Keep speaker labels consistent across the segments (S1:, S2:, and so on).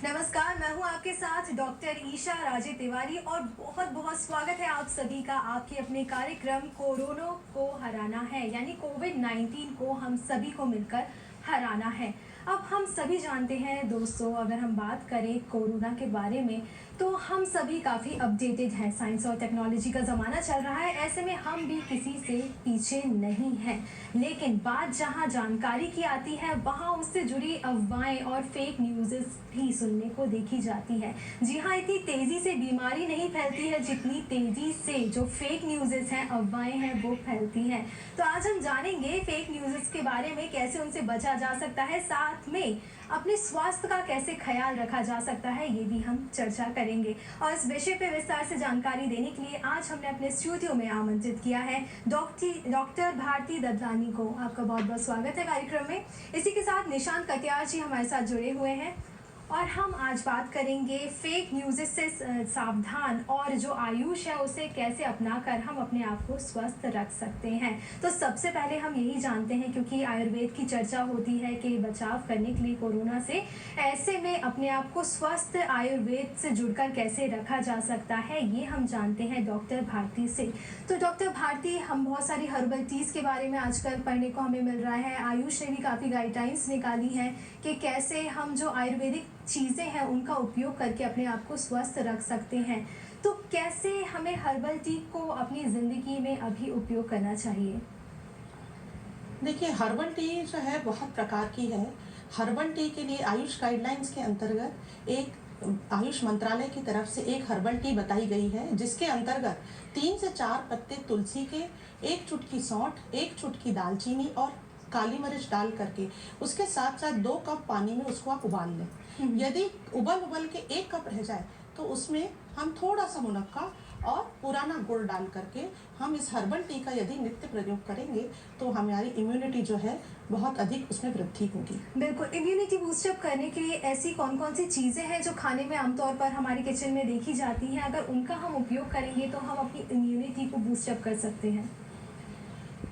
S1: नमस्कार, मैं हूं आपके साथ डॉक्टर ईशा राजे तिवारी और बहुत बहुत स्वागत है आप सभी का आपके अपने कार्यक्रम कोरोना को हराना है, यानी कोविड-19 को हम सभी को मिलकर हराना है। अब हम सभी जानते हैं दोस्तों, अगर हम बात करें कोरोना के बारे में तो हम सभी काफ़ी अपडेटेड हैं। साइंस और टेक्नोलॉजी का ज़माना चल रहा है, ऐसे में हम भी किसी से पीछे नहीं हैं। लेकिन बात जहां जानकारी की आती है वहां उससे जुड़ी अफवाहें और फेक न्यूज़ भी सुनने को देखी जाती है। जी हाँ, इतनी तेज़ी से बीमारी नहीं फैलती है जितनी तेज़ी से जो फेक न्यूज़ हैं, अफवाहें हैं, वो फैलती हैं। तो आज हम जानेंगे फेक न्यूज़ के बारे में, कैसे उनसे बचा जा सकता है, साथ में अपने स्वास्थ्य का कैसे ख्याल रखा जा सकता है, ये भी हम चर्चा करेंगे। और इस विषय पे विस्तार से जानकारी देने के लिए आज हमने अपने स्टूडियो में आमंत्रित किया है डॉक्टर भारती ददलानी को। आपका बहुत बहुत स्वागत है कार्यक्रम में। इसी के साथ निशांत कटियार जी हमारे साथ जुड़े हुए हैं और हम आज बात करेंगे फेक न्यूज़ से सावधान और जो आयुष है उसे कैसे अपनाकर हम अपने आप को स्वस्थ रख सकते हैं। तो सबसे पहले हम यही जानते हैं, क्योंकि आयुर्वेद की चर्चा होती है कि बचाव करने के लिए कोरोना से, ऐसे में अपने आप को स्वस्थ आयुर्वेद से जुड़कर कैसे रखा जा सकता है, ये हम जानते हैं डॉक्टर भारती से। तो डॉक्टर भारती, हम बहुत सारी हर्बल टीज़ के बारे में आजकल पढ़ने को हमें मिल रहा है। आयुष ने भी काफ़ी गाइडलाइंस निकाली हैं कि कैसे हम जो आयुर्वेदिक चीज़ें हैं उनका उपयोग करके अपने आप को स्वस्थ रख सकते हैं। तो कैसे हमें हर्बल टी को अपनी ज़िंदगी में अभी उपयोग करना चाहिए?
S2: देखिए, हर्बल टी जो है बहुत प्रकार की है। हर्बल टी के लिए आयुष गाइडलाइंस के अंतर्गत एक आयुष मंत्रालय की तरफ से एक हर्बल टी बताई गई है, जिसके अंतर्गत 3 से 4 पत्ते तुलसी के, 1 चुटकी सौंठ, 1 चुटकी दालचीनी और काली मिर्च डाल करके उसके साथ साथ 2 कप पानी में उसको आप उबाल लें। यदि उबल के 1 कप रह जाए तो उसमें हम थोड़ा सा मुनक्का और पुराना गुड़ डाल करके हम इस हर्बल टी का यदि नित्य प्रयोग करेंगे तो हमारी इम्यूनिटी जो है बहुत अधिक उसमें वृद्धि होगी।
S1: बिल्कुल, इम्यूनिटी बूस्टअप करने के लिए ऐसी कौन कौन सी चीज़ें हैं जो खाने में आमतौर पर हमारे किचन में देखी जाती हैं, अगर उनका हम उपयोग करेंगे तो हम अपनी इम्यूनिटी को बूस्टअप कर सकते हैं?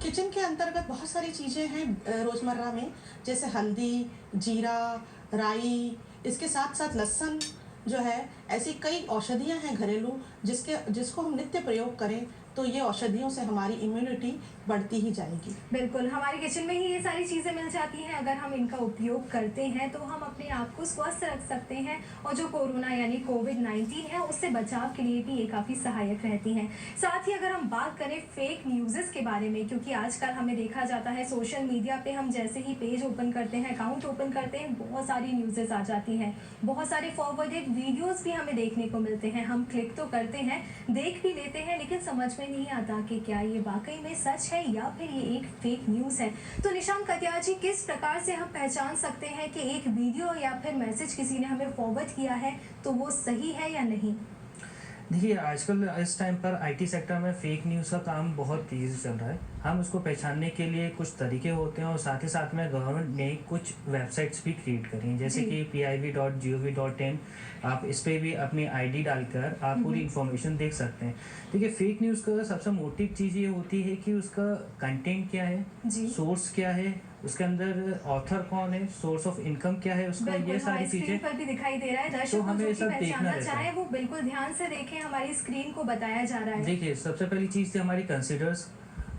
S2: किचन के अंतर्गत बहुत सारी चीज़ें हैं रोज़मर्रा में, जैसे हल्दी, जीरा, राई, इसके साथ साथ लहसुन जो है, ऐसी कई औषधियाँ हैं घरेलू जिसको हम नित्य प्रयोग करें तो ये औषधियों से हमारी इम्यूनिटी बढ़ती ही जाएगी।
S1: बिल्कुल, हमारे किचन में ही ये सारी चीज़ें मिल जाती हैं। अगर हम इनका उपयोग करते हैं तो हम अपने आप को स्वस्थ रख सकते हैं और जो कोरोना यानी कोविड-19 है उससे बचाव के लिए भी ये काफ़ी सहायक रहती हैं। साथ ही अगर हम बात करें फेक न्यूज़ के बारे में, क्योंकि आजकल हमें देखा जाता है सोशल मीडिया पे हम जैसे ही पेज ओपन करते हैं, अकाउंट ओपन करते हैं, बहुत सारी न्यूज़ आ जाती हैं, बहुत सारे फॉरवर्डेड वीडियोज़ भी हमें देखने को मिलते हैं। हम क्लिक तो करते हैं, देख भी लेते हैं, लेकिन समझ में नहीं आता कि क्या ये वाकई में सच है या फिर ये एक फेक न्यूज़ है। तो निशांत कटियार जी, किस प्रकार से हम पहचान सकते हैं कि एक वीडियो या फिर मैसेज किसी ने हमें फॉरवर्ड किया है तो वो सही है या नहीं?
S3: देखिए, आजकल इस टाइम पर आईटी सेक्टर में फेक न्यूज़ का काम बहुत तेज़ी से चल रहा है। हम उसको पहचानने के लिए कुछ तरीके होते हैं और साथ ही साथ में गवर्नमेंट ने कुछ वेबसाइट्स भी क्रिएट करी हैं, जैसे कि piv.gov.in। आप इस पर भी अपनी आईडी डालकर आप पूरी इन्फॉर्मेशन देख सकते हैं। देखिए, फेक न्यूज़ का सबसे मोटी चीज़ ये होती है कि उसका कंटेंट क्या है, सोर्स क्या है, उसके अंदर ऑथर कौन है, सोर्स ऑफ इनकम क्या है उसका, ये सारी चीजें
S1: पर भी दिखाई दे रहा है। दर्शकों
S3: तो हमें सब देखना
S1: रहता है, वो बिल्कुल ध्यान से देखें, हमारी स्क्रीन को बताया जा रहा है।
S3: देखिए, सबसे पहली चीज थी हमारी कंसिडर्स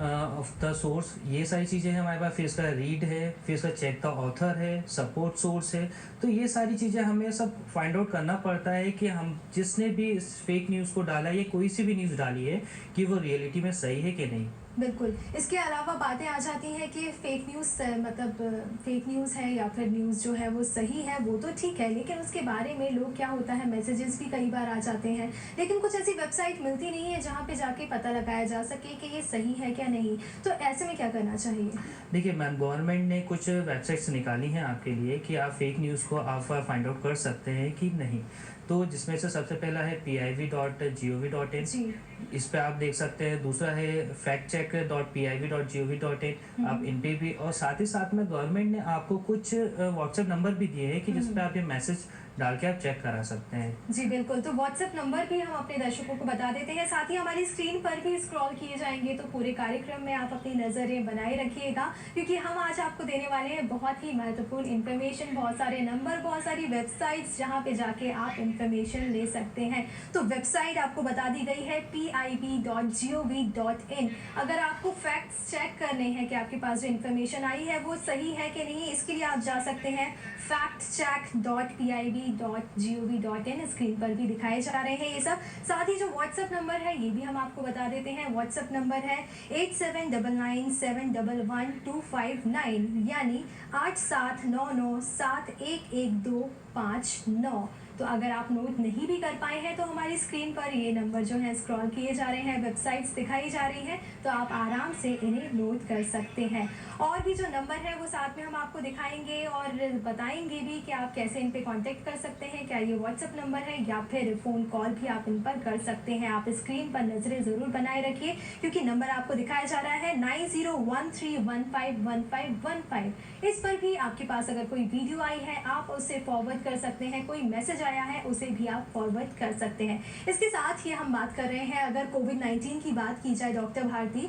S3: ऑफ द सोर्स, ये सारी चीज़ें हैं हमारे पास। फिर इसका रीड है, फिर इसका चेक द ऑथर है, सपोर्ट सोर्स है। तो ये सारी चीज़ें हमें सब फाइंड आउट करना पड़ता है कि हम जिसने भी इस फेक न्यूज़ को डाला है, कोई सी भी न्यूज़ डाली है, कि वो रियलिटी में सही है कि नहीं।
S1: बिल्कुल, इसके अलावा बातें आ जाती हैं कि फेक न्यूज़ मतलब फेक न्यूज़ है या फिर न्यूज़ जो है वो सही है, वो तो ठीक है, लेकिन उसके बारे में लोग क्या होता है, मैसेजेस भी कई बार आ जाते हैं, लेकिन कुछ ऐसी वेबसाइट मिलती नहीं है जहाँ पे जाके पता लगाया जा सके कि ये सही है क्या नहीं। तो ऐसे में क्या करना चाहिए?
S3: देखिए मैम, गवर्नमेंट ने कुछ वेबसाइट्स निकाली हैं आपके लिए कि आप फेक न्यूज़ को आप फाइंड आउट कर सकते हैं कि नहीं। तो जिसमें से सबसे पहला है piv.gov.in, इस पे आप देख सकते हैं। दूसरा है factcheck.piv.gov.in, आप इन पे भी, और साथ ही साथ में गवर्नमेंट ने आपको कुछ व्हाट्सएप नंबर भी दिए हैं कि जिस पे आप ये मैसेज डाल के आप चेक करा सकते हैं।
S1: जी बिल्कुल, तो व्हाट्सएप नंबर भी हम अपने दर्शकों को बता देते हैं, साथ ही हमारी स्क्रीन पर भी स्क्रॉल किए जाएंगे, तो पूरे कार्यक्रम में आप अपनी नज़रें बनाए रखिएगा, क्योंकि हम आज आपको देने वाले हैं बहुत ही महत्वपूर्ण इन्फॉर्मेशन, बहुत सारे नंबर, बहुत सारी वेबसाइट्स जहां पे जाके आप इन्फॉर्मेशन ले सकते हैं। तो वेबसाइट आपको बता दी गई है pib.gov.in। अगर आपको फैक्ट्स चेक करने हैं कि आपके पास जो इन्फॉर्मेशन आई है वो सही है कि नहीं, इसके लिए आप जा सकते हैं factcheck.pib.gov.in। स्क्रीन पर भी दिखाए जा रहे हैं ये सब। साथ ही जो व्हाट्सएप नंबर है ये भी हम आपको बता देते हैं। व्हाट्सएप नंबर है 8799711259, यानी 8799711259। तो अगर आप नोट नहीं भी कर पाए हैं तो हमारी स्क्रीन पर ये नंबर जो है स्क्रॉल किए जा रहे हैं, वेबसाइट्स दिखाई जा रही हैं, तो आप आराम से इन्हें नोट कर सकते हैं। और भी जो नंबर है वो साथ में हम आपको दिखाएंगे और बताएंगे भी कि आप कैसे इन पे कांटेक्ट कर सकते हैं, क्या ये व्हाट्सएप नंबर है या फिर फ़ोन कॉल भी आप इन पर कर सकते हैं। आप स्क्रीन पर नज़रें ज़रूर बनाए रखिए, क्योंकि नंबर आपको दिखाया जा रहा है 9013151515। इस पर भी आपके पास अगर कोई वीडियो आई है आप उसे फॉरवर्ड कर सकते हैं, कोई मैसेज आया है उसे भी आप फॉरवर्ड कर सकते हैं। इसके साथ ही हम बात कर रहे हैं, अगर कोविड-19 की बात की जाए डॉक्टर भारती,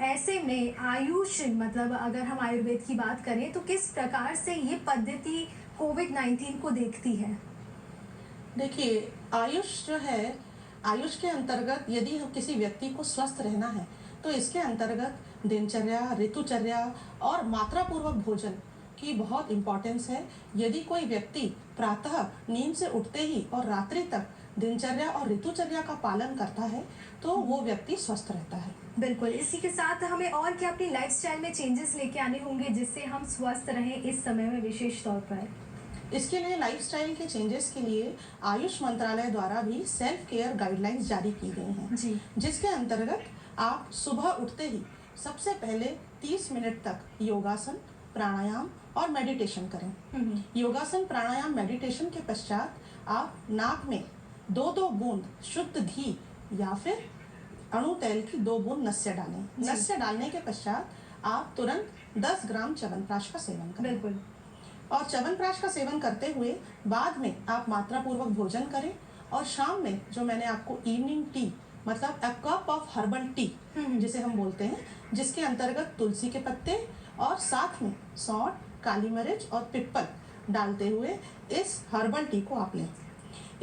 S1: ऐसे में आयुष, मतलब अगर हम आयुर्वेद की बात करें तो किस प्रकार से ये पद्धति कोविड-19 को देखती है?
S2: देखिए, आयुष जो है, आयुष के अंतर्गत यदि हम किसी व्यक्ति को स्वस्थ रहना है तो इसके अंतर्गत दिनचर्या, ऋतुचर्या और मात्रापूर्वक भोजन की बहुत इम्पोर्टेंस है। यदि कोई व्यक्ति प्रातः नींद से उठते ही और रात्रि तक दिनचर्या और ऋतुचर्या का पालन करता है तो वो व्यक्ति स्वस्थ रहता है।
S1: बिल्कुल, इसी के साथ हमें और क्या अपनी लाइफस्टाइल में चेंजेस लेके आने होंगे जिससे हम स्वस्थ रहें इस समय में विशेष तौर पर?
S2: इसके लिए लाइफस्टाइल के चेंजेस के लिए आयुष मंत्रालय द्वारा भी सेल्फ केयर गाइडलाइंस जारी की गई हैं,
S1: जी,
S2: जिसके अंतर्गत आप सुबह उठते ही सबसे पहले 30 मिनट तक योगासन, प्राणायाम और मेडिटेशन करें। योगासन, प्राणायाम, मेडिटेशन के पश्चात आप नाक में 2-2 बूंद शुद्ध घी या फिर अणु तेल की 2 बूंद नस्य डालें। नस्य डालने के पश्चात आप तुरंत 10 ग्राम च्यवनप्राश का सेवन करें।
S1: बिल्कुल।
S2: और च्यवनप्राश का सेवन करते हुए बाद में आप मात्रापूर्वक भोजन करें और शाम में जो मैंने आपको इवनिंग टी, मतलब a cup of herbal tea जिसे हम बोलते हैं, जिसके अंतर्गत तुलसी के पत्ते और साथ में सौंठ, काली मिर्च और पिप्पल डालते हुए इस हर्बल टी को आप लें।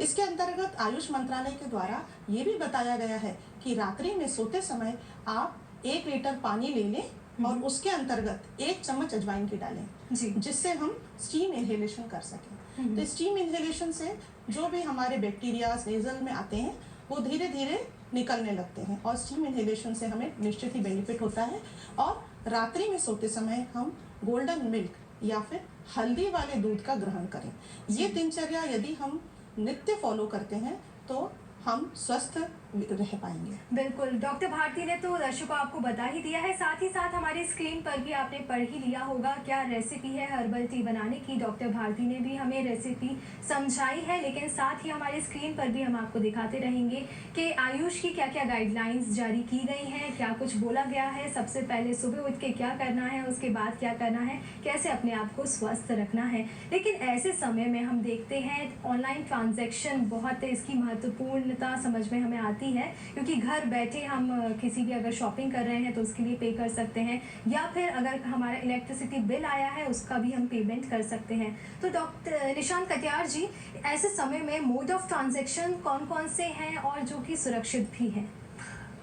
S2: इसके अंतर्गत आयुष मंत्रालय के द्वारा ये भी बताया गया है कि रात्रि में सोते समय आप 1 लीटर पानी ले लें और उसके अंतर्गत 1 चम्मच अजवाइन की डालें,
S1: जी,
S2: जिससे हम स्टीम इनहेलेशन कर सकें। तो स्टीम इनहेलेशन से जो भी हमारे बैक्टीरिया नेजल में आते हैं वो धीरे धीरे निकलने लगते हैं और स्टीम इनहेलेशन से हमें निश्चित ही बेनिफिट होता है। और रात्रि में सोते समय हम गोल्डन मिल्क या फिर हल्दी वाले दूध का ग्रहण करें। ये दिनचर्या यदि हम नित्य फॉलो करते हैं तो हम स्वस्थ रह पाएंगे।
S1: बिल्कुल, डॉक्टर भारती ने तो दर्शकों आपको बता ही दिया है, साथ ही साथ हमारी स्क्रीन पर भी आपने पढ़ ही लिया होगा क्या रेसिपी है हर्बल टी बनाने की। डॉक्टर भारती ने भी हमें रेसिपी समझाई है, लेकिन साथ ही हमारी स्क्रीन पर भी हम आपको दिखाते रहेंगे कि आयुष की क्या क्या गाइडलाइंस जारी की गई हैं, क्या कुछ बोला गया है, सबसे पहले सुबह उठ के क्या करना है, उसके बाद क्या करना है, कैसे अपने आप को स्वस्थ रखना है। लेकिन ऐसे समय में हम देखते हैं ऑनलाइन ट्रांजैक्शन बहुत इसकी महत्वपूर्णता समझ में हमें आती है, क्योंकि घर बैठे हम किसी भी अगर शॉपिंग कर रहे हैं तो उसके लिए पे कर सकते हैं, या फिर अगर हमारा इलेक्ट्रिसिटी बिल आया है उसका भी हम पेमेंट कर सकते हैं। तो डॉक्टर निशांत कटियार जी, ऐसे समय में मोड ऑफ ट्रांजैक्शन कौन कौन से हैं और जो कि सुरक्षित भी हैं?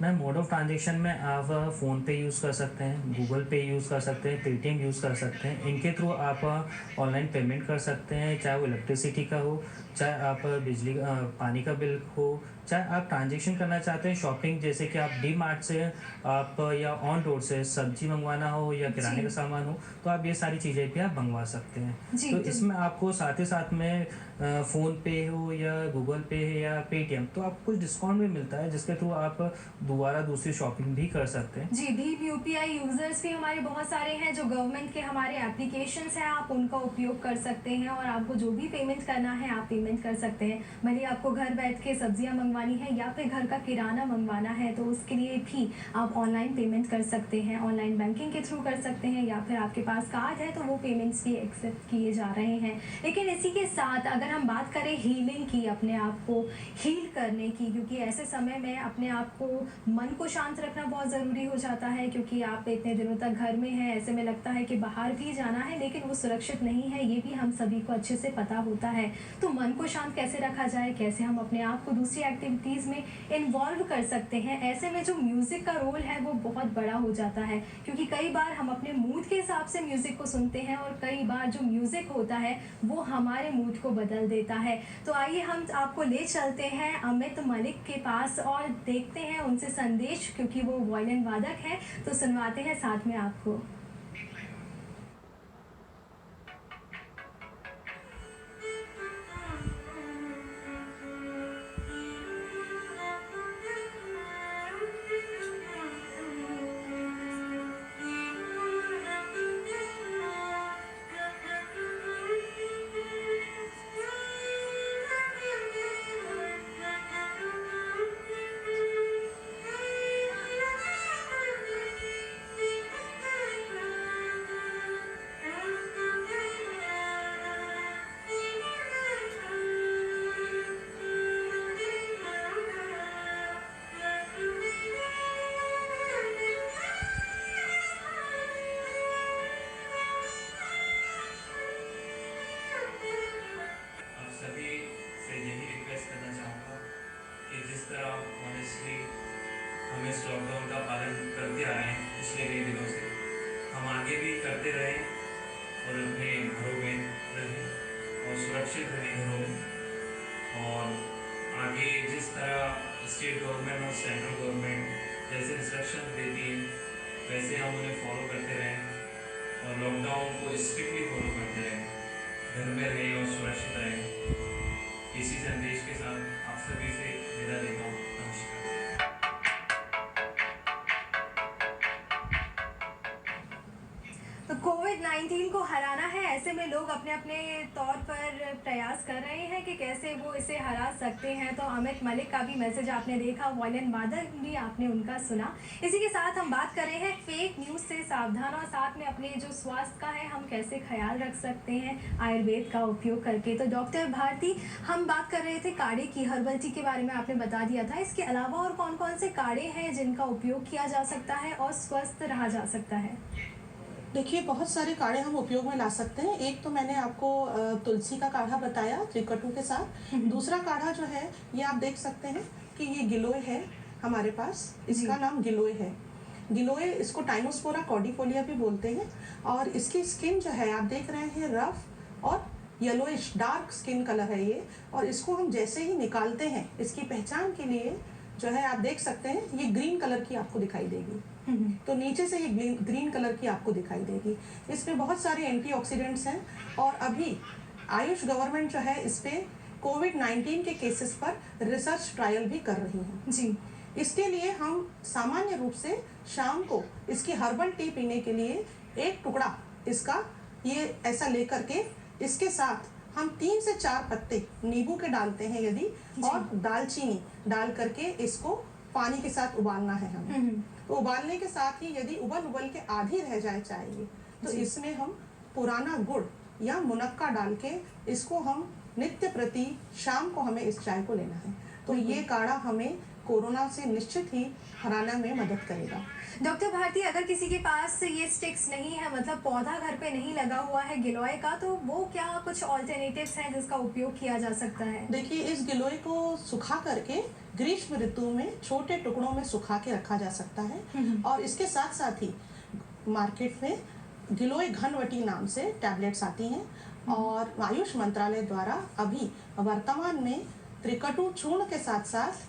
S3: मैम, मोड ऑफ ट्रांजेक्शन में आप फ़ोन पे यूज़ कर सकते हैं, गूगल पे यूज़ कर सकते हैं, पेटीएम यूज़ कर सकते हैं। इनके थ्रू आप ऑनलाइन पेमेंट कर सकते हैं, चाहे वो इलेक्ट्रिसिटी का हो, चाहे आप बिजली पानी का बिल हो, चाहे आप ट्रांजेक्शन करना चाहते हैं शॉपिंग, जैसे कि आप डी मार्ट से आप या ऑन रोड से सब्जी मंगवाना हो या किराने का सामान हो, तो आप ये सारी चीज़ें भी आप मंगवा सकते हैं। तो इसमें आपको साथ ही साथ में फ़ोन पे हो या गूगल पे या पेटीएम, तो आपको कुछ डिस्काउंट भी मिलता है जिसके थ्रू आप दोबारा दूसरी शॉपिंग भी कर सकते हैं।
S1: जी, भीम यूपीआई यूजर्स भी हमारे बहुत सारे हैं, जो गवर्नमेंट के हमारे एप्लीकेशंस हैं, आप उनका उपयोग कर सकते हैं और आपको जो भी पेमेंट करना है आप पेमेंट कर सकते हैं। भले आपको घर बैठ के सब्जियां मंगवा मंगवानी है या फिर घर का किराना मंगवाना है तो उसके लिए भी आप ऑनलाइन पेमेंट कर सकते हैं, ऑनलाइन बैंकिंग के थ्रू कर सकते हैं, या फिर आपके पास कार्ड है तो वो पेमेंट्स भी एक्सेप्ट किए जा रहे हैं। लेकिन इसी के साथ अगर हम बात करें हीलिंग की, अपने आप को हील करने की, क्योंकि ऐसे समय में अपने आप को मन को शांत रखना बहुत ज़रूरी हो जाता है, क्योंकि आप इतने दिनों तक घर में हैं, ऐसे में लगता है कि बाहर भी जाना है लेकिन वो सुरक्षित नहीं है, ये भी हम सभी को अच्छे से पता होता है। तो मन को शांत कैसे रखा जाए, कैसे हम अपने आप को दूसरी एक्टिविटीज़ में इन्वॉल्व कर सकते हैं, ऐसे में जो म्यूज़िक का रोल है वो बहुत बड़ा हो जाता है, क्योंकि कई बार हम अपने मूड के हिसाब से म्यूज़िक को सुनते हैं और कई बार जो म्यूज़िक होता है वो हमारे मूड को बदल देता है। तो आइए हम आपको ले चलते हैं अमित मलिक के पास और देखते हैं उनसे संदेश, क्योंकि वो वायलिन वादक हैं, तो सुनवाते हैं साथ में आपको।
S4: आप सभी से यही रिक्वेस्ट करना चाहूँगा कि जिस तरह ऑनेस्टली हम इस लॉकडाउन का पालन करते आ रहे हैं पिछले कई दिनों से, हम आगे भी करते रहें और अपने घरों में रहें और सुरक्षित रहें घरों में। और आगे जिस तरह स्टेट गवर्नमेंट और सेंट्रल गवर्नमेंट जैसे इंस्ट्रक्शन देती है वैसे हम उन्हें फॉलो करते रहें और लॉकडाउन को स्ट्रिक्टली फॉलो करते रहें, घर में रहें और सुरक्षित रहें। इसी संदेश के साथ आप सभी से विदा लेता हूँ। नमस्कार।
S1: तो कोविड-19 को हराना है, ऐसे में लोग अपने अपने तौर पर प्रयास कर रहे हैं कि कैसे वो इसे हरा सकते हैं। तो अमित मलिक का भी मैसेज आपने देखा, वायलिन वादक भी आपने उनका सुना। इसी के साथ हम बात कर रहे हैं फेक न्यूज़ से सावधान और साथ में अपने जो स्वास्थ्य का है हम कैसे ख्याल रख सकते हैं आयुर्वेद का उपयोग करके। तो डॉक्टर भारती, हम बात कर रहे थे काढ़े की, हर्बल टी के बारे में आपने बता दिया था। इसके अलावा और कौन कौन से काढ़े हैं जिनका उपयोग किया जा सकता है और स्वस्थ रहा जा सकता है?
S2: देखिए, बहुत सारे काढ़े हम उपयोग में ला सकते हैं। एक तो मैंने आपको तुलसी का काढ़ा बताया त्रिकटु के साथ। दूसरा काढ़ा जो है ये आप देख सकते हैं कि ये गिलोय है हमारे पास, इसका नाम गिलोय है। गिलोय, इसको टाइमोस्पोरा कॉर्डिफोलिया भी बोलते हैं और इसकी स्किन जो है आप देख रहे हैं रफ और येलोइश डार्क स्किन कलर है ये। और इसको हम जैसे ही निकालते हैं, इसकी पहचान के लिए जो है आप देख सकते हैं ये ग्रीन कलर की आपको दिखाई देगी। तो नीचे से ये ग्रीन कलर की आपको दिखाई देगी। इसमें बहुत सारे एंटीऑक्सीडेंट्स हैं और अभी आयुष गवर्नमेंट जो है इस पे कोविड-19 के केसेस पर रिसर्च ट्रायल भी कर रही है
S1: जी।
S2: इसके लिए हम सामान्य रूप से शाम को इसकी हर्बल टी पीने के लिए एक टुकड़ा इसका ये ऐसा लेकर के इसके साथ हम 3 से 4 पत्ते नींबू के डालते हैं यदि, और दालचीनी डाल करके इसको पानी के साथ उबालना है हमें। तो उबालने के साथ ही यदि उबल के आधी रह जाए चाहिए तो इसमें हम पुराना गुड़ या मुनक्का डाल के इसको हम नित्य प्रति शाम को हमें इस चाय को लेना है। तो ये काढ़ा हमें कोरोना से निश्चित ही हराने में मदद करेगा।
S1: डॉक्टर भारती, अगर किसी के पास ये स्टिक्स नहीं है, मतलब पौधा घर पे नहीं लगा हुआ है गिलोय का, तो वो क्या कुछ ऑल्टरनेटिव्स हैं जिसका उपयोग किया जा सकता है?
S2: देखिए, इस गिलोय को सुखा करके ग्रीष्म ऋतु में छोटे टुकड़ों में सुखा के रखा जा सकता है। और इसके साथ साथ ही मार्केट में गिलोय घनवटी नाम से टैबलेट्स आती हैं और आयुष मंत्रालय द्वारा अभी वर्तमान में त्रिकटु चूर्ण के साथ साथ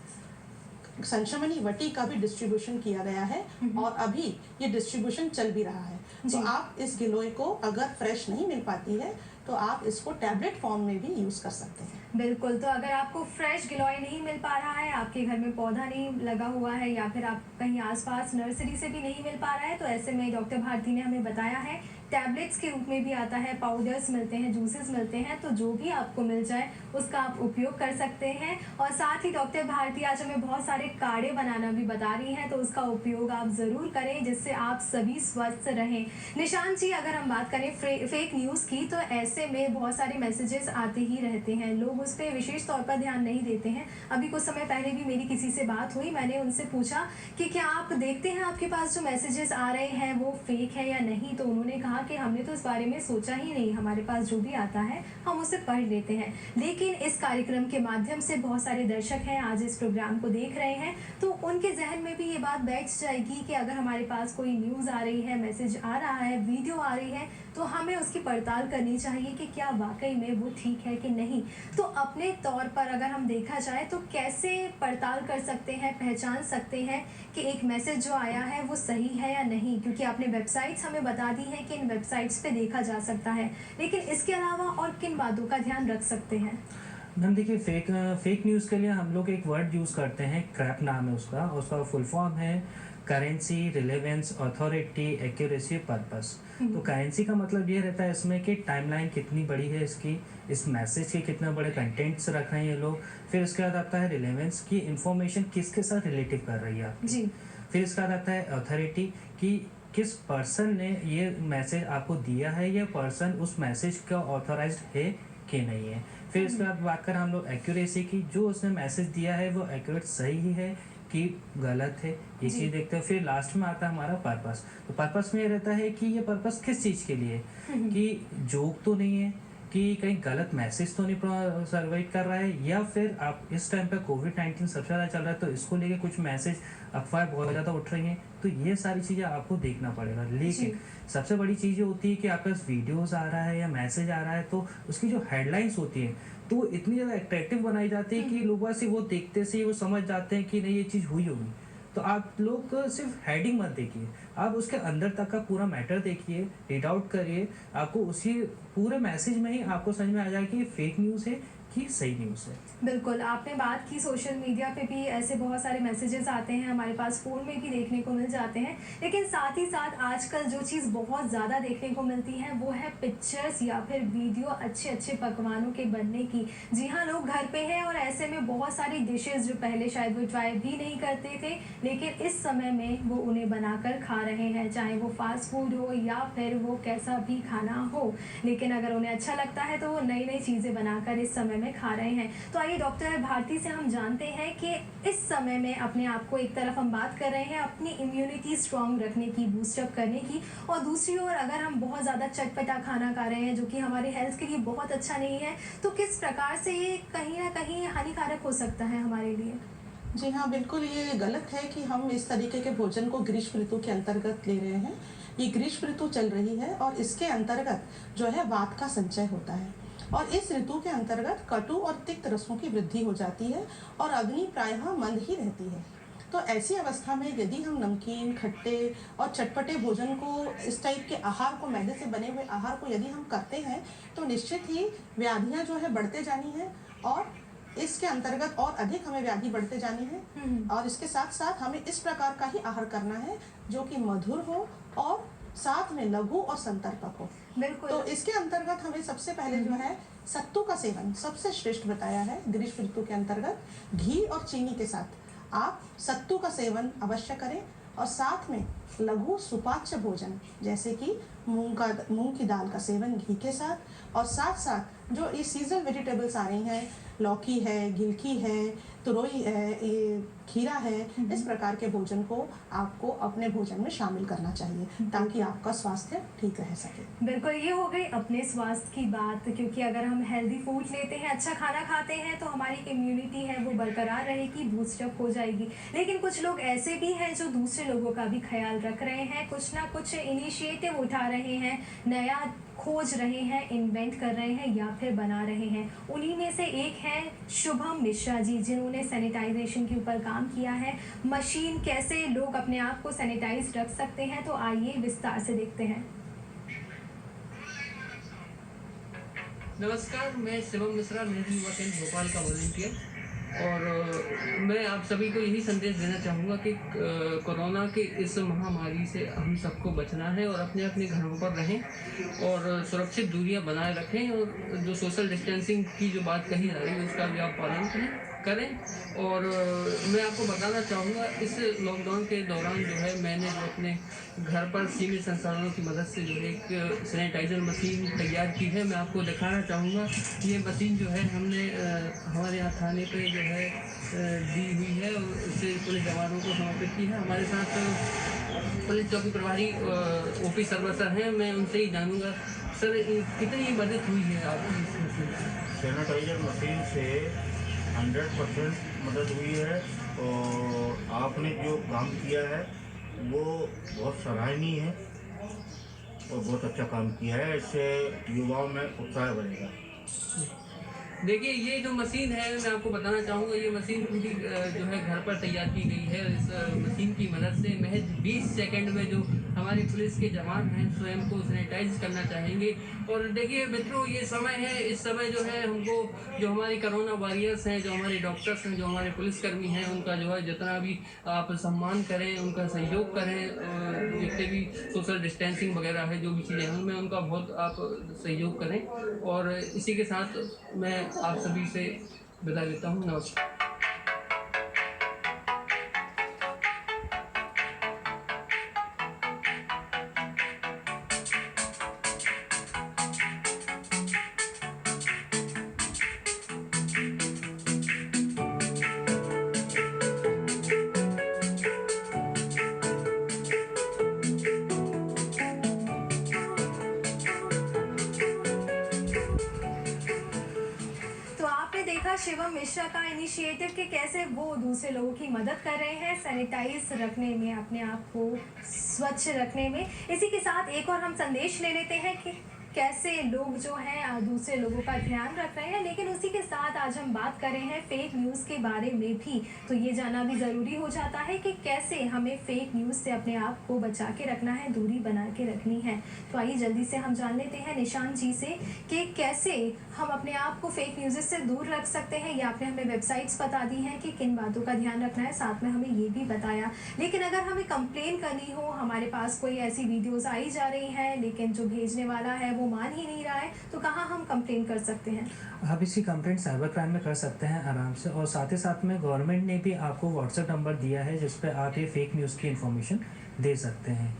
S2: संशमनी वटी का भी डिस्ट्रीब्यूशन किया गया है और अभी ये डिस्ट्रीब्यूशन चल भी रहा है। तो आप इस गिलोय को अगर फ्रेश नहीं मिल पाती है तो आप इसको टैबलेट फॉर्म में भी यूज कर सकते हैं।
S1: बिल्कुल, तो अगर आपको फ्रेश गिलोय नहीं मिल पा रहा है, आपके घर में पौधा नहीं लगा हुआ है या फिर आप कहीं आस-पास नर्सरी से भी नहीं मिल पा रहा है, तो ऐसे में डॉक्टर भारती ने हमें बताया है, टैबलेट्स के रूप में भी आता है, पाउडर्स मिलते हैं, जूसेस मिलते हैं, तो जो भी आपको मिल जाए, उसका आप उपयोग कर सकते हैं। और साथ ही डॉक्टर भारती आज हमें बहुत सारे काढ़े बनाना भी बता रही हैं, तो उसका उपयोग आप ज़रूर करें, जिससे आप सभी स्वस्थ रहें। निशांत जी, अगर हम बात करें फेक न्यूज़ की, तो ऐसे में बहुत सारे मैसेजेस आते ही रहते हैं, लोग उस पर विशेष तौर पर ध्यान नहीं देते हैं। अभी कुछ समय पहले भी मेरी किसी से बात हुई, मैंने उनसे पूछा कि क्या आप देखते हैं आपके पास जो मैसेजेस आ रहे हैं वो फेक है या नहीं, तो उन्होंने कहा कि हमने तो इस बारे में सोचा ही नहीं, हमारे पास जो भी आता है हम उसे पढ़ लेते हैं। लेकिन इस कार्यक्रम के माध्यम से बहुत सारे दर्शक हैं आज इस प्रोग्राम को देख रहे हैं, तो उनके जहन में भी ये बात बैठ जाएगी कि अगर हमारे पास कोई न्यूज़ आ रही है, मैसेज आ रहा है, वीडियो आ रही है, तो हमें उसकी पड़ताल करनी चाहिए कि क्या वाकई में वो ठीक है कि नहीं। तो अपने तौर पर अगर हम देखा जाए तो कैसे पड़ताल कर सकते हैं, पहचान सकते हैं कि एक मैसेज जो आया है वो सही है या नहीं, क्योंकि आपने वेबसाइट्स हमें बता दी हैं कि इन वेबसाइट्स पे देखा जा सकता है, लेकिन इसके अलावा और किन बातों का ध्यान रख सकते हैं?
S3: मैम देखिए, फेक न्यूज़ के लिए हम लोग एक वर्ड यूज़ करते हैं, क्रैप नाम है उसका फुल फॉर्म है currency, relevance, authority, accuracy, purpose. तो करेंसी का मतलब ये रहता है इसमें कि टाइमलाइन कितनी बड़ी है इसकी, इस मैसेज के कितने बड़े कंटेंट्स रख रहे हैं ये लोग। फिर इसके बाद आता है रिलेवेंस की इन्फॉर्मेशन किसके साथ रिलेटिव कर रही है आपकी।
S1: जी।
S3: फिर इसके बाद आता है अथॉरिटी कि किस पर्सन ने ये मैसेज आपको दिया है, ये पर्सन उस मैसेज का ऑथराइज्ड है कि नहीं है। फिर इसके बाद बात करें हम लोग एक्यूरेसी की, जो उसने मैसेज दिया है वो एक्यूरेट सही है कि गलत है, ये चीज़ देखते हैं। फिर लास्ट में आता है हमारा पर्पस। तो पर्पस में ये रहता है कि ये पर्पस किस चीज़ के लिए है, कि जोक तो नहीं है, कि कहीं गलत मैसेज तो नहीं सर्वाइव कर रहा है, या फिर आप इस टाइम पे कोविड-19 सबसे ज़्यादा चल रहा है तो इसको लेके कुछ मैसेज अफवाहें बहुत ज़्यादा उठ रही हैं, तो ये सारी चीज़ें आपको देखना पड़ेगा। लेकिन सबसे बड़ी चीज़ ये होती है कि आपके पास वीडियोस आ रहा है या मैसेज आ रहा है, तो उसकी जो हेडलाइंस होती है तो इतनी ज़्यादा अट्रैक्टिव बनाई जाती है कि लोग से वो देखते से वो समझ जाते हैं कि नहीं ये चीज़ हुई होगी। तो आप लोग सिर्फ हेडिंग मत देखिए, आप उसके अंदर तक का पूरा मैटर देखिए, रीड आउट करिए, आपको उसी पूरे मैसेज में ही आपको समझ में आ जाएगा कि फेक न्यूज़ है कि सही न्यूज़ है।
S1: बिल्कुल, आपने बात की सोशल मीडिया पे भी ऐसे बहुत सारे मैसेजेस आते हैं, हमारे पास फ़ोन में भी देखने को मिल जाते हैं, लेकिन साथ ही साथ आजकल जो चीज़ बहुत ज़्यादा देखने को मिलती है वो है पिक्चर्स या फिर वीडियो अच्छे पकवानों के बनने की। जी हाँ, लोग घर पे हैं और ऐसे में बहुत सारी डिशेज़ जो पहले शायद वो ट्राई भी नहीं करते थे, लेकिन इस समय में वो उन्हें बनाकर खा रहे हैं, चाहे वो फास्ट फूड हो या फिर वो कैसा भी खाना हो। लेकिन अगर उन्हें अच्छा लगता है तो वो नई चीज़ें बनाकर इस समय में खा रहे हैं। तो आइए डॉक्टर भारती से हम जानते हैं कि इस समय में अपने आप को, एक तरफ हम बात कर रहे हैं अपनी इम्यूनिटी स्ट्रांग रखने की, बूस्टअप करने की, और दूसरी ओर अगर हम बहुत ज़्यादा चटपटा खाना खा रहे हैं जो कि हमारे हेल्थ के लिए बहुत अच्छा नहीं है, तो किस प्रकार से ये कहीं ना कहीं हानिकारक हो सकता है हमारे लिए?
S2: जी हाँ, बिल्कुल ये गलत है कि हम इस तरीके के भोजन को ग्रीष्म ऋतु के अंतर्गत ले रहे हैं। ये ग्रीष्म ऋतु चल रही है और इसके अंतर्गत जो है वात का संचय होता है, और इस ऋतु के अंतर्गत कटु और तिक्त रसों की वृद्धि हो जाती है और अग्नि प्रायः मंद ही रहती है। तो ऐसी अवस्था में यदि हम नमकीन, खट्टे और चटपटे भोजन को, इस टाइप के आहार को, मैदे से बने हुए आहार को यदि हम करते हैं, तो निश्चित ही व्याधियाँ जो है बढ़ते जानी है, और इसके अंतर्गत और अधिक हमें व्याधि बढ़ते जानी है। और इसके साथ साथ हमें इस प्रकार का ही आहार करना है जो कि मधुर हो और साथ में लघु और संतर्पक हो।
S1: बिल्कुल।
S2: तो इसके अंतर्गत हमें सबसे पहले जो है सत्तू का सेवन सबसे श्रेष्ठ बताया है। ग्रीष्म ऋतु के अंतर्गत घी और चीनी के साथ आप सत्तू का सेवन अवश्य करें, और साथ में लघु सुपाच्य भोजन जैसे कि मूंग की दाल का सेवन घी के साथ, और साथ साथ जो ये सीजनल वेजिटेबल्स आ रही हैं, लौकी है, गिलकी है, तुरई है, ये खीरा है, इस प्रकार के भोजन को आपको अपने भोजन में शामिल करना चाहिए ताकि आपका स्वास्थ्य ठीक रह सके।
S1: बिल्कुल, ये हो गई अपने स्वास्थ्य की बात, क्योंकि अगर हम हेल्दी फूड लेते हैं, अच्छा खाना खाते हैं, तो हमारी इम्यूनिटी है वो बरकरार रहेगी, बूस्टअप हो जाएगी। लेकिन कुछ लोग ऐसे भी हैं जो दूसरे लोगों का भी ख्याल रख रहे हैं, कुछ ना कुछ इनिशिएटिव उठा रहे हैं, नया खोज रहे हैं, इन्वेंट कर रहे हैं या फिर बना रहे हैं। उन्हीं में से एक है शुभम मिश्रा जी, जिन्होंने सैनिटाइजेशन के ऊपर काम किया है, मशीन कैसे लोग अपने आप को सैनिटाइज रख सकते हैं, तो आइए विस्तार से देखते हैं।
S5: नमस्कार, मैं शिवम मिश्रा, नेहरू युवा केंद्र भोपाल का वॉलंटियर। और मैं आप सभी को यही संदेश देना चाहूँगा कि कोरोना की इस महामारी से हम सबको बचना है और अपने अपने घरों पर रहें और सुरक्षित दूरियां बनाए रखें, और जो सोशल डिस्टेंसिंग की जो बात कही जा रही है उसका भी आप पालन करें। और मैं आपको बताना चाहूँगा, इस लॉकडाउन के दौरान जो है मैंने जो अपने घर पर सीमित संसाधनों की मदद से जो है एक सैनिटाइज़र मशीन तैयार की है। मैं आपको दिखाना चाहूँगा, ये मशीन जो है हमने हमारे यहाँ थाने पे जो है दी हुई है और उसे पुलिस जवानों को समर्पित की है। हमारे साथ पुलिस चौकी प्रभारी ओपी सर्वर सर हैं, मैं उनसे ही जानूँगा सर कितनी मदद हुई है आपकी इस मशीन से?
S6: सैनिटाइजर मशीन से 100% मदद हुई है और आपने जो काम किया है वो बहुत सराहनीय है और बहुत अच्छा काम किया है। इससे युवाओं में उत्साह बढ़ेगा।
S5: देखिए, ये जो मशीन है मैं आपको बताना चाहूँगा, ये मशीन पूरी जो है घर पर तैयार की गई है। इस मशीन की मदद से महज 20 सेकंड में जो हमारे पुलिस के जवान हैं स्वयं को सैनिटाइज करना चाहेंगे। और देखिए मित्रों, ये समय है, इस समय जो है हमको जो हमारे कोरोना वॉरियर्स हैं, जो हमारे डॉक्टर्स हैं, जो हमारे पुलिसकर्मी हैं, उनका जो है जितना भी आप सम्मान करें, उनका सहयोग करें, जितने भी सोशल डिस्टेंसिंग वगैरह है, जो भी चीज़ें हैं उनमें उनका बहुत आप सहयोग करें। और इसी के साथ मैं आप सभी से विदा लेता हूँ। नमस्कार।
S1: तो आपने देखा शिवम मिश्रा का इनिशिएटिव कि कैसे वो दूसरे लोगों की मदद कर रहे हैं सैनिटाइज रखने में, अपने आप को स्वच्छ रखने में। इसी के साथ एक और हम संदेश ले लेते हैं कि कैसे लोग जो हैं दूसरे लोगों का ध्यान रख रहे हैं। लेकिन उसी के साथ आज हम बात कर रहे हैं फेक न्यूज़ के बारे में भी, तो ये जानना भी ज़रूरी हो जाता है कि कैसे हमें फेक न्यूज़ से अपने आप को बचा के रखना है, दूरी बना के रखनी है। तो आइए जल्दी से हम जान लेते हैं निशान जी से कि कैसे हम अपने आप को फेक न्यूज़ से दूर रख सकते हैं। या आपने हमें वेबसाइट्स बता दी हैं कि किन बातों का ध्यान रखना है, साथ में हमें ये भी बताया। लेकिन अगर हमें कंप्लेन करनी हो, हमारे पास कोई ऐसी वीडियोस आई जा रही हैं लेकिन जो भेजने वाला है वो मान ही नहीं रहा है, तो कहाँ हम कंप्लेन कर सकते हैं?
S3: आप इसकी कंप्लेंट साइबर क्राइम में कर सकते हैं आराम से। और साथ ही साथ में गवर्नमेंट ने भी आपको व्हाट्सएप नंबर दिया है जिस पे आप ये फेक न्यूज़ की इन्फॉर्मेशन दे सकते हैं।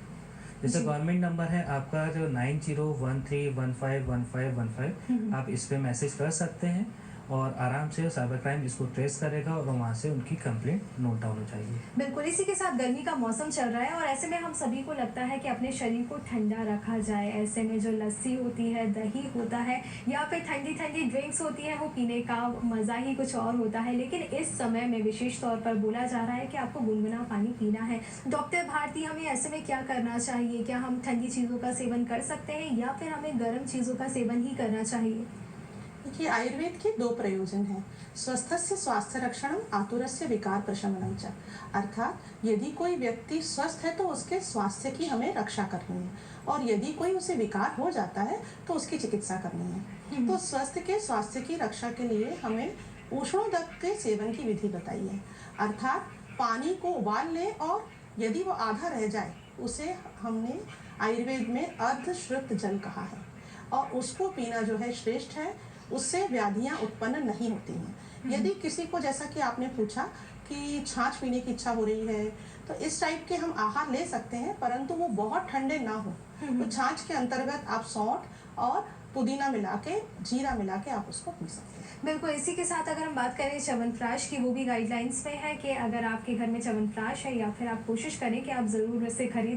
S3: जैसे गवर्नमेंट नंबर है आपका जो 9013151515, आप इस पे मैसेज कर सकते हैं और आराम से साइबर क्राइम इसको ट्रेस करेगा और वहाँ से उनकी कंप्लेंट नोट डाउन हो जाएगी।
S1: बिल्कुल, इसी के साथ गर्मी का मौसम चल रहा है और ऐसे में हम सभी को लगता है कि अपने शरीर को ठंडा रखा जाए। ऐसे में जो लस्सी होती है, दही होता है या फिर ठंडी ठंडी ड्रिंक्स होती है, वो पीने का मज़ा ही कुछ और होता है। लेकिन इस समय में विशेष तौर पर बोला जा रहा है कि आपको गुनगुना पानी पीना है। डॉक्टर भारती, हमें ऐसे में क्या करना चाहिए? क्या हम ठंडी चीज़ों का सेवन कर सकते हैं या फिर हमें गर्म चीज़ों का सेवन ही करना चाहिए?
S2: देखिए, आयुर्वेद के 2 प्रयोजन हैं। स्वस्थस्य स्वास्थ्य रक्षणम, आतुरस्य विकार प्रशमनम च। अर्थात यदि कोई व्यक्ति स्वस्थ है तो उसके स्वास्थ्य की हमें रक्षा करनी है, और यदि कोई उसे विकार हो जाता है तो उसकी चिकित्सा करनी है। तो स्वस्थ के स्वास्थ्य की रक्षा के लिए हमें उष्णोदक के सेवन की विधि बताई है। अर्थात पानी को उबाल लें और यदि वो आधा रह जाए उसे हमने आयुर्वेद में अर्धश्रुत जल कहा है, और उसको पीना जो है श्रेष्ठ है। उससे व्याधियां उत्पन्न नहीं होती हैं। यदि किसी को, जैसा कि आपने पूछा कि छाछ पीने की इच्छा हो रही है, तो इस टाइप के हम आहार ले सकते हैं, परंतु वो बहुत ठंडे ना हो। तो छाछ के अंतर्गत आप सौंठ और पुदीना मिला के, जीरा मिला के आप उसको पी सकते हैं।
S1: बिल्कुल, इसी के साथ अगर हम बात करें च्यवनप्राश की, वो भी गाइडलाइंस में है कि अगर आपके घर में च्यवनप्राश है या फिर आप कोशिश करें कि आप ज़रूर इसे खरीद